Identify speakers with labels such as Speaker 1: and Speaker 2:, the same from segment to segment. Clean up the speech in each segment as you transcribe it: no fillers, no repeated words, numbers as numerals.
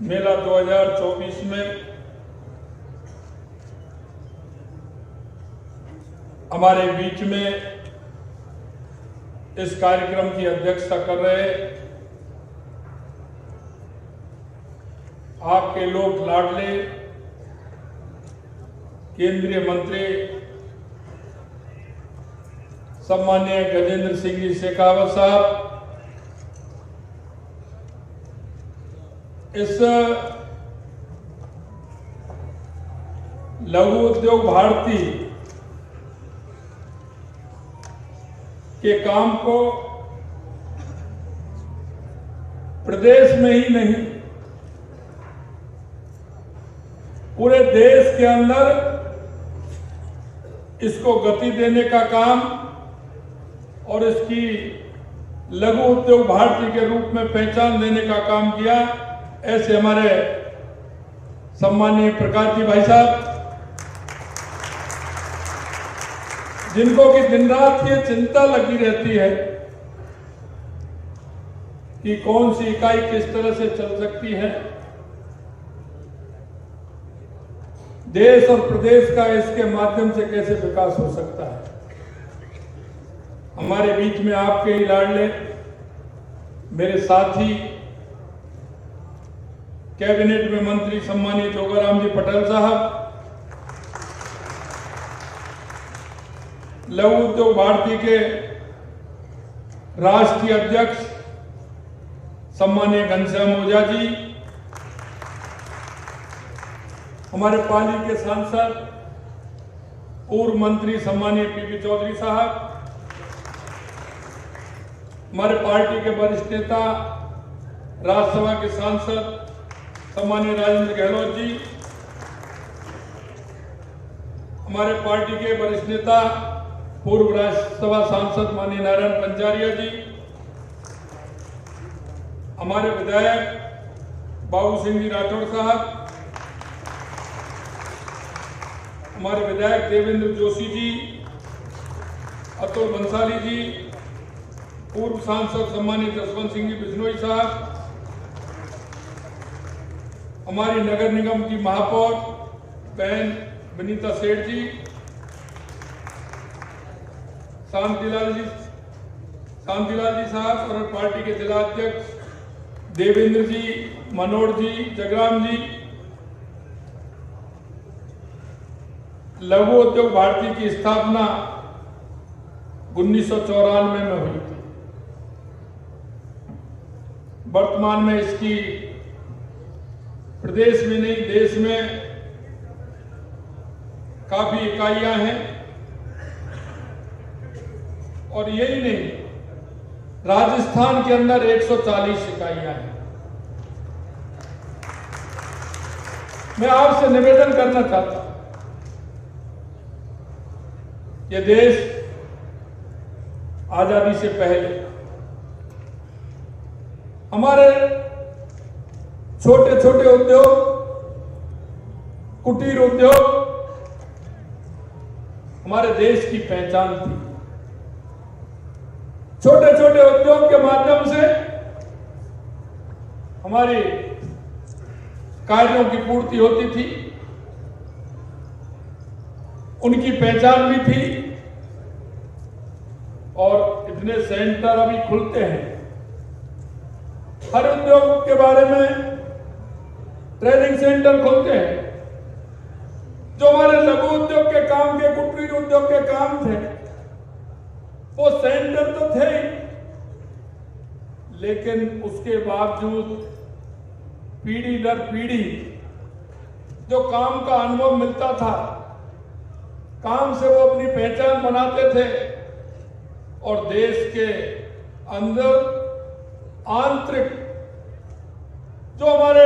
Speaker 1: मेला 2024 में हमारे बीच में इस कार्यक्रम की अध्यक्षता कर रहे आपके लोक लाडले केंद्रीय मंत्री सम्माननीय गजेंद्र सिंह जी शेखावत साहब, इस लघु उद्योग भारती के काम को प्रदेश में ही नहीं पूरे देश के अंदर इसको गति देने का काम और इसकी लघु उद्योग भारती के रूप में पहचान देने का काम किया। ऐसे हमारे सम्माननीय प्रकाश जी भाई साहब, जिनको कि दिन रात ये चिंता लगी रहती है कि कौन सी इकाई किस तरह से चल सकती है, देश और प्रदेश का इसके माध्यम से कैसे विकास हो सकता है। हमारे बीच में आपके ही लाडले मेरे साथी कैबिनेट में मंत्री सम्मानित जोगाराम जी पटेल साहब, लघु उद्योग भारती के राष्ट्रीय अध्यक्ष सम्मानीय घनश्याम ओझा जी, हमारे पाली के सांसद पूर्व मंत्री सम्मानीय पीपी चौधरी साहब, हमारे पार्टी के वरिष्ठ नेता राज्यसभा के सांसद सम्मानीय राजेंद्र गहलोत जी, हमारे पार्टी के वरिष्ठ नेता पूर्व राज्यसभा सांसद माननीय नारायण पंचारिया जी, हमारे विधायक बाबू सिंह जी राठौड़ साहब, हमारे विधायक देवेंद्र जोशी जी, अतुल बंसाली जी, पूर्व सांसद सम्मानित जसवंत सिंह जी बिश्नोई साहब, हमारी नगर निगम की महापौर बहन विनीता सेठ जी, शांतिलाल जी साहब और पार्टी के जिला अध्यक्ष देवेंद्र जी, मनोहर जी, जगराम जी। लघु उद्योग भारती की स्थापना 1994 में हुई थी। वर्तमान में इसकी प्रदेश में नहीं देश में काफी इकाइयां हैं और यही नहीं, राजस्थान के अंदर 140 इकाइयां हैं। मैं आपसे निवेदन करना चाहता हूं, ये देश आजादी से पहले हमारे छोटे छोटे उद्योग, कुटीर उद्योग हमारे देश की पहचान थी। छोटे छोटे उद्योग के माध्यम से हमारी कार्यों की पूर्ति होती थी, उनकी पहचान भी थी और इतने सेंटर अभी खुलते हैं। हर उद्योग के बारे में ट्रेनिंग सेंटर खुलते हैं। जो हमारे लघु उद्योग के काम के, कुटीर उद्योग के काम थे, वो सेंटर तो थे ही, लेकिन उसके बावजूद पीढ़ी दर पीढ़ी जो काम का अनुभव मिलता था, काम से वो अपनी पहचान बनाते थे और देश के अंदर आंतरिक जो हमारे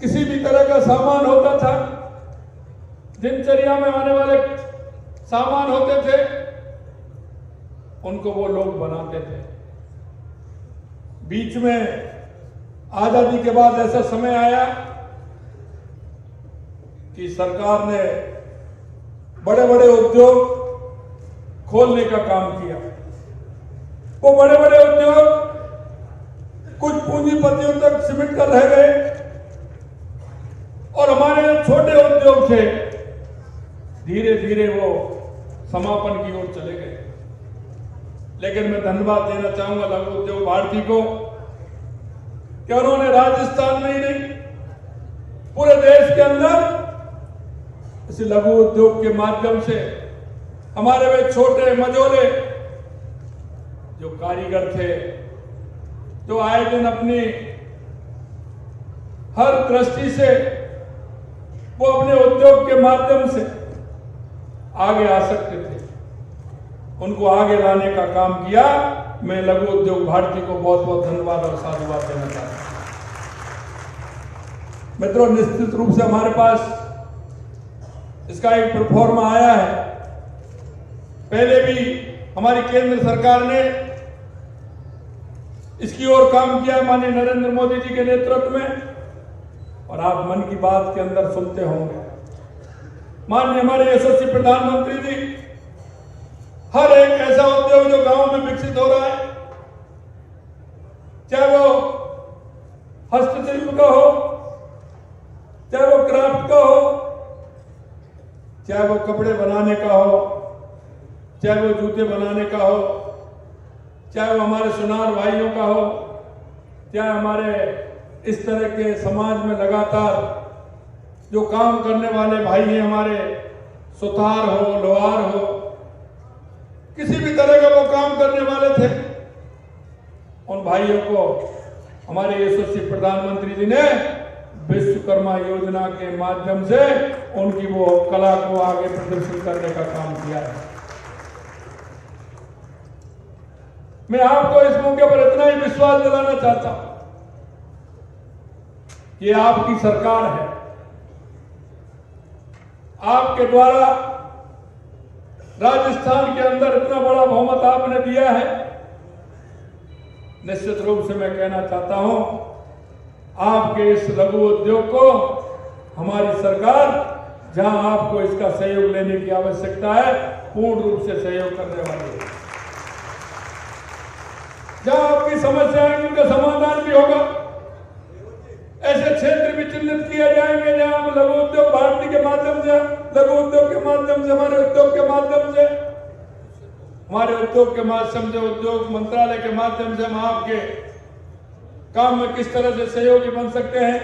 Speaker 1: किसी भी तरह का सामान होता था, दिनचर्या में आने वाले सामान होते थे, उनको वो लोग बनाते थे। बीच में आजादी के बाद ऐसा समय आया कि सरकार ने बड़े बड़े उद्योग खोलने का काम किया। वो बड़े बड़े उद्योग कुछ पूंजीपतियों तक सिमट कर रह गए और हमारे छोटे उद्योग थे, धीरे धीरे वो समापन की ओर चले गए। लेकिन मैं धन्यवाद देना चाहूंगा लघु उद्योग भारती को कि उन्होंने राजस्थान में ही नहीं पूरे देश के अंदर इस लघु उद्योग के माध्यम से हमारे वे छोटे मझोले जो कारीगर थे, जो आए दिन अपनी हर दृष्टि से वो अपने उद्योग के माध्यम से आगे आ सकते थे, उनको आगे लाने का काम किया। मैं लघु उद्योग भारती को बहुत बहुत धन्यवाद और साधुवाद देना चाहता हूं। मित्रों, निश्चित रूप से हमारे पास इसका एक प्रोफॉर्मा आया है। पहले भी हमारी केंद्र सरकार ने इसकी ओर काम किया माननीय नरेंद्र मोदी जी के नेतृत्व में, और आप मन की बात के अंदर सुनते होंगे माननीय हमारे यशस्वी प्रधानमंत्री जी हर एक ऐसा उद्योग जो गांव में विकसित हो रहा है, चाहे वो हस्तशिल्प का हो, चाहे वो क्राफ्ट का हो, चाहे वो कपड़े बनाने का हो, चाहे वो जूते बनाने का हो, चाहे वो हमारे सुनार भाइयों का हो, चाहे हमारे इस तरह के समाज में लगातार जो काम करने वाले भाई हैं, हमारे सुथार हो, लोहार हो, किसी भी तरह का वो काम करने वाले थे, उन भाइयों को हमारे यशस्वी प्रधानमंत्री जी ने विश्वकर्मा योजना के माध्यम से उनकी वो कला को आगे प्रदर्शित करने का काम किया है। मैं आपको इस मौके पर इतना ही विश्वास दिलाना चाहता हूं, ये आपकी सरकार है, आपके द्वारा राजस्थान के अंदर इतना बड़ा बहुमत आपने दिया है। निश्चित रूप से मैं कहना चाहता हूं, आपके इस लघु उद्योग को हमारी सरकार, जहां आपको इसका सहयोग लेने की आवश्यकता है, पूर्ण रूप से सहयोग करने वाली है। जहां आपकी समस्या है उनका समाधान भी होगा। ऐसे क्षेत्र भी चिन्हित किए जाएंगे जहां हम लघु उद्योग भारती के माध्यम से, लघु उद्योग के माध्यम से, हमारे उद्योग के माध्यम से, हमारे उद्योग के माध्यम से, उद्योग मंत्रालय के माध्यम से हम आपके काम में किस तरह से सहयोगी बन सकते हैं।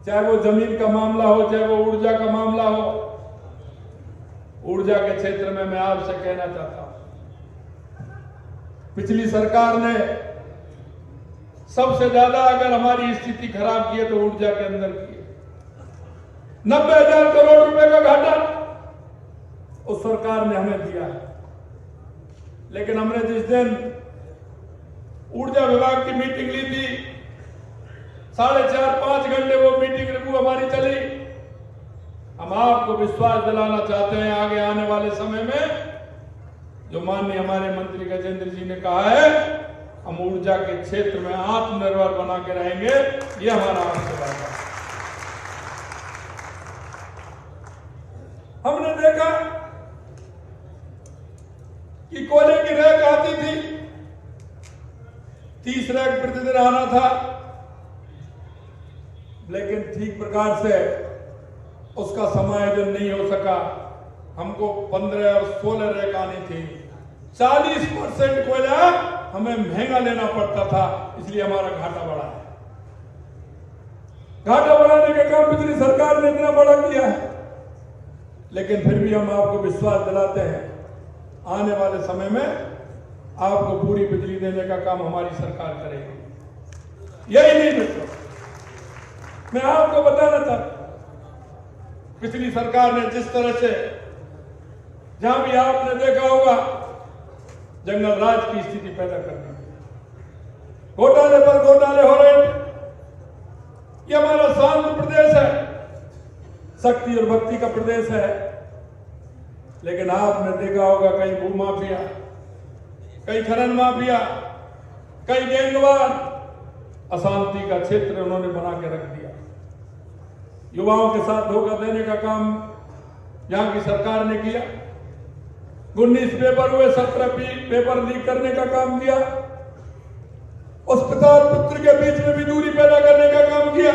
Speaker 1: चाहे वो जमीन का मामला हो, चाहे वो ऊर्जा का मामला हो। ऊर्जा के क्षेत्र में मैं आपसे कहना चाहता हूं, पिछली सरकार ने सबसे ज्यादा अगर हमारी स्थिति खराब की है तो ऊर्जा के अंदर की है। 90,000 करोड़ रुपए का घाटा उस सरकार ने हमें दिया है। लेकिन हमने जिस दिन ऊर्जा विभाग की मीटिंग ली थी, 4.5-5 घंटे वो मीटिंग रिव्यू हमारी चली। हम आपको विश्वास दिलाना चाहते हैं, आगे आने वाले समय में जो माननीय हमारे मंत्री गजेंद्र जी ने कहा है, हम ऊर्जा के क्षेत्र में आत्मनिर्भर बना के रहेंगे। ये हमारा आपसे वादा है। हमने देखा कि कोयले की रैक आती थी, 30 रैक प्रतिदिन आना था, लेकिन ठीक प्रकार से उसका समायोजन नहीं हो सका। हमको 15 और 16 रैक आनी थी। 40% कोयला हमें महंगा लेना पड़ता था, इसलिए हमारा घाटा बढ़ा है। घाटा बढ़ाने का काम पिछली सरकार ने इतना बड़ा किया है, लेकिन फिर भी हम आपको विश्वास दिलाते हैं, आने वाले समय में आपको पूरी बिजली देने का काम हमारी सरकार करेगी। यही नहीं मित्रों, मैं आपको बताना चाहता हूं, पिछली सरकार ने जिस तरह से, जहां भी आपने देखा होगा जंगल राज की स्थिति पैदा कर दी, घोटाले पर घोटाले हो रहे थे। ये हमारा शांत प्रदेश है, शक्ति और भक्ति का प्रदेश है, लेकिन आपने देखा होगा कई भू माफिया, कई खनन माफिया, कई गैंगवार अशांति का क्षेत्र उन्होंने बना के रख दिया। युवाओं के साथ धोखा देने का काम यहां की सरकार ने किया। 19 पेपर हुए, 17 पेपर लीक करने का काम किया। अस्पताल पुत्र के बीच में भी दूरी पैदा करने का काम किया।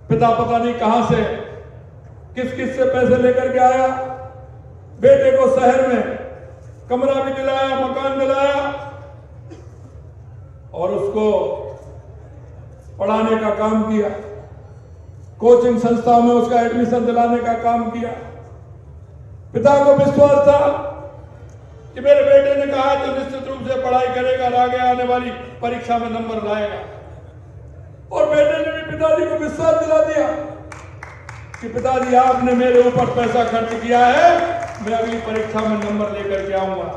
Speaker 1: पिता पता नहीं कहां से किस किस से पैसे लेकर के आया, बेटे को शहर में कमरा भी दिलाया, मकान दिलाया और उसको पढ़ाने का काम किया, कोचिंग संस्थाओं में उसका एडमिशन दिलाने का काम किया। पिता को विश्वास था कि मेरे बेटे ने कहा तो निश्चित रूप से पढ़ाई करेगा और आगे आने वाली परीक्षा में नंबर लाएगा। और बेटे ने भी पिताजी को विश्वास दिला दिया कि पिताजी आपने मेरे ऊपर पैसा खर्च किया है, मैं अगली परीक्षा में नंबर लेकर के आऊंगा।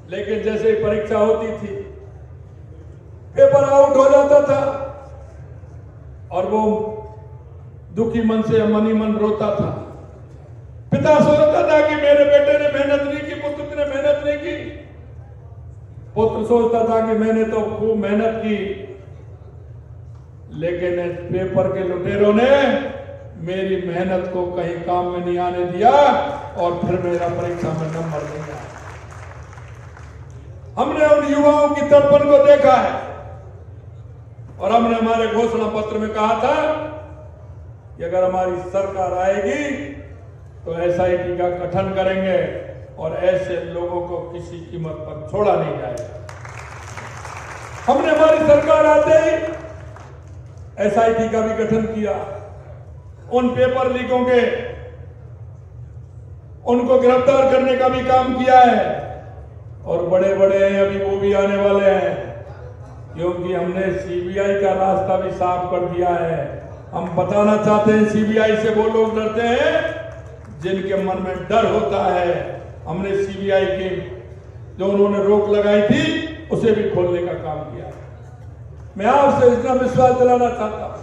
Speaker 1: लेकिन जैसे ही परीक्षा होती थी, पेपर आउट हो जाता था और वो दुखी मन से मन ही मन रोता था। पिता सोचता था कि मेरे बेटे ने मेहनत नहीं की, पुत्र ने मेहनत नहीं की। पुत्र सोचता था कि मैंने तो खूब मेहनत की, लेकिन पेपर के लुटेरों ने मेरी मेहनत को कहीं काम में नहीं आने दिया और फिर मेरा परीक्षा में नंबर नहीं आया। हमने उन युवाओं की तड़पन को देखा है और हमने हमारे घोषणा पत्र में कहा था कि अगर हमारी सरकार आएगी तो एसआईटी का गठन करेंगे और ऐसे लोगों को किसी कीमत पर छोड़ा नहीं जाएगा। हमने हमारी सरकार आते ही एसआईटी का भी गठन किया। उन पेपर लीकों के उनको गिरफ्तार करने का भी काम किया है और बड़े बड़े हैं, अभी वो भी आने वाले हैं, क्योंकि हमने सीबीआई का रास्ता भी साफ कर दिया है। हम बताना चाहते हैं सीबीआई से वो लोग डरते हैं जिनके मन में डर होता है। हमने सीबीआई की जो उन्होंने रोक लगाई थी उसे भी खोलने का काम किया। मैं आपसे इतना विश्वास दिलाना चाहता हूं,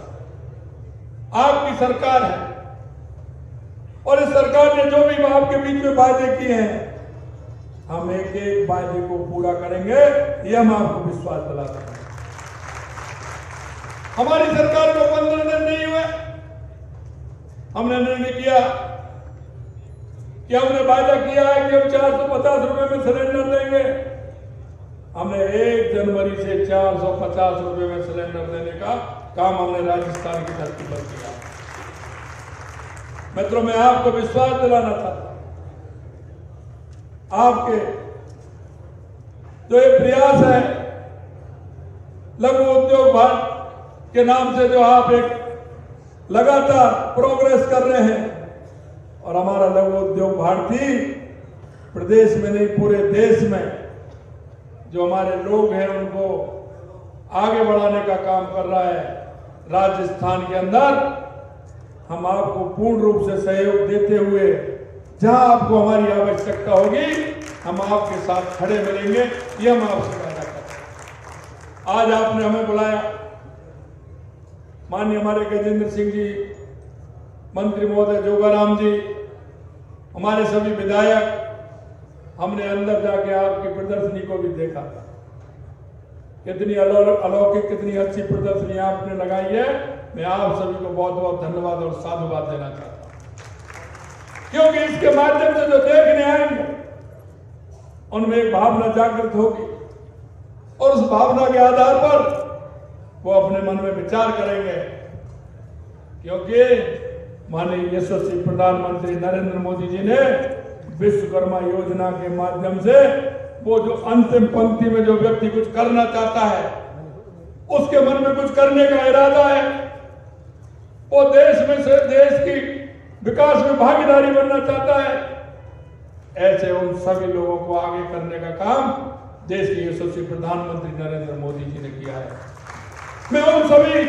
Speaker 1: आपकी सरकार है और इस सरकार ने जो भी आपके बीच में वायदे किए हैं, हम एक एक वायदे को पूरा करेंगे, ये हम आपको विश्वास दिलाते हैं। हमारी सरकार को 15 दिन नहीं हुए, हमने निर्णय किया कि हमने वायदा किया है कि हम 450 रुपए में सिलेंडर देंगे। हमने 1 जनवरी से 450 रुपए में सिलेंडर देने का काम हमने राजस्थान की धरती पर किया। मित्रों, मैं आपको विश्वास दिलाना चाहता हूं, आपके जो ये प्रयास है लघु उद्योग भारत के नाम से, जो आप एक लगातार प्रोग्रेस कर रहे हैं और हमारा लघु उद्योग भारती प्रदेश में नहीं पूरे देश में जो हमारे लोग हैं उनको आगे बढ़ाने का काम कर रहा है। राजस्थान के अंदर हम आपको पूर्ण रूप से सहयोग देते हुए जहां आपको हमारी आवश्यकता होगी हम आपके साथ खड़े मिलेंगे, ये हम आपसे वादा करते हैं। आज आपने हमें बुलाया, माननीय हमारे गजेंद्र सिंह जी, मंत्री महोदय जोगाराम जी, हमारे सभी विधायक, हमने अंदर जाके आपकी प्रदर्शनी को भी देखा। कितनी अलौकिक, कितनी अच्छी प्रदर्शनी आपने लगाई है। मैं आप सभी को बहुत बहुत धन्यवाद और साधुवाद देना चाहता हूं, क्योंकि इसके माध्यम से जो देखने आएंगे उनमें एक भावना जागृत होगी और उस भावना के आधार पर वो अपने मन में विचार करेंगे, क्योंकि माननीय यशस्वी प्रधानमंत्री नरेंद्र मोदी जी ने विश्वकर्मा योजना के माध्यम से वो जो अंतिम पंक्ति में जो व्यक्ति कुछ करना चाहता है, उसके मन में कुछ करने का इरादा है, वो देश में से देश की विकास में भागीदारी बनना चाहता है, ऐसे उन सभी लोगों को आगे करने का काम देश के यशस्वी प्रधानमंत्री नरेंद्र मोदी जी ने किया है। मैं उन सभी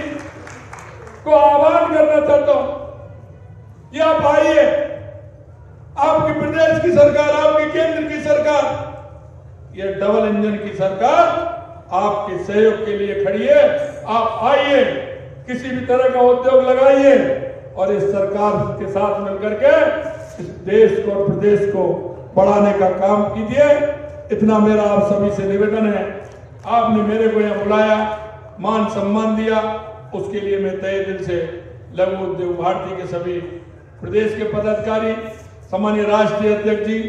Speaker 1: को आह्वान करना चाहता हूं कि आप आइए, आपकी प्रदेश की सरकार, आपकी केंद्र की सरकार, ये डबल इंजन की सरकार आपके सहयोग के लिए खड़ी है। आप आइए, किसी भी तरह का उद्योग लगाइए और इस सरकार के साथ मिलकर के इस देश को और प्रदेश को बढ़ाने का काम कीजिए। इतना मेरा आप सभी से निवेदन है। आपने मेरे को यहाँ बुलाया, मान सम्मान दिया, उसके लिए मैं तहे दिल से लघु उद्योग भारती के सभी प्रदेश के पदाधिकारी, सामान्य राष्ट्रीय अध्यक्ष जी,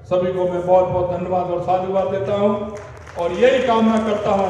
Speaker 1: सभी को मैं बहुत बहुत धन्यवाद और साधुवाद देता हूं और यही कामना करता हूं